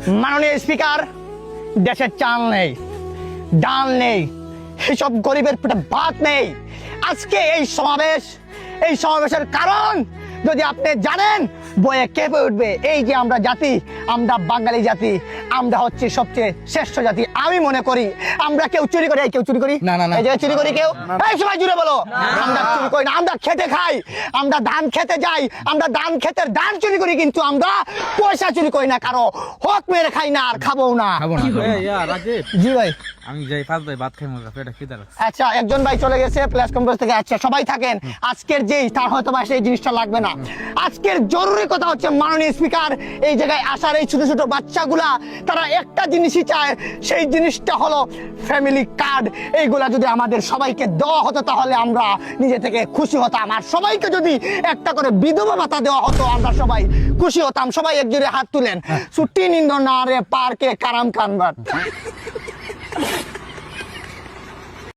মাননীয় স্পিকার, দেশের চাল নেই, ডাল নেই, এইসব গরিবের পেটে ভাত নেই। আজকে এই সমাবেশের কারণ যদি আপনি জানেন, বয়ে কেঁপে উঠবে। এই যে আমরা জাতি, আমরা বাঙালি জাতি, আমরা হচ্ছে সবচেয়ে শ্রেষ্ঠ জাতি। আমি মনে করি আমরা কেউ চুরি করি, কেউ চুরি করি না, না, না। এই জায়গায় চুরি করি কেউ? এই সবাই জুড়ে বলো, আমরা চুরি করি না। আমরা খেতে খাই, আমরা ধান খেতে যাই, আমরা ধান খেতের ধান চুরি করি, কিন্তু আমরা পয়সা চুরি করি না, কারো হক মেরে খাই না, আর খাবো না। খাবো না। রাজীব, জি ভাই। আমি যাই 5 ভাই ভাত খাই, মজা পেটে খিদা লাগছে। আচ্ছা, একজন ভাই চলে গেছে প্লেস কম্পাস থেকে। আচ্ছা, সবাই থাকেন। আজকের যেই তার হয়তো বা সেই জিনিসটা লাগবে না। আজকের জরুরি কথা হচ্ছে, মাননীয় স্পিকার, এই জায়গায় আসার এই ছোট ছোট বাচ্চাগুলা তারা একটা জিনিসই চায়, সেই জিনিসটা হলো ফ্যামিলি কার্ড। এইগুলা যদি আমাদের সবাইকে দেওয়া হতো তাহলে আমরা নিজে থেকে খুশি হতাম। আর সবাইকে যদি একটা করে বিধবা ভাতা দেওয়া হতো, আমরা সবাই খুশি হতাম। সবাই একজোড়ে হাত তুলেন। ছুটি নিন্দ না রে পার্কে কারাম কানবার।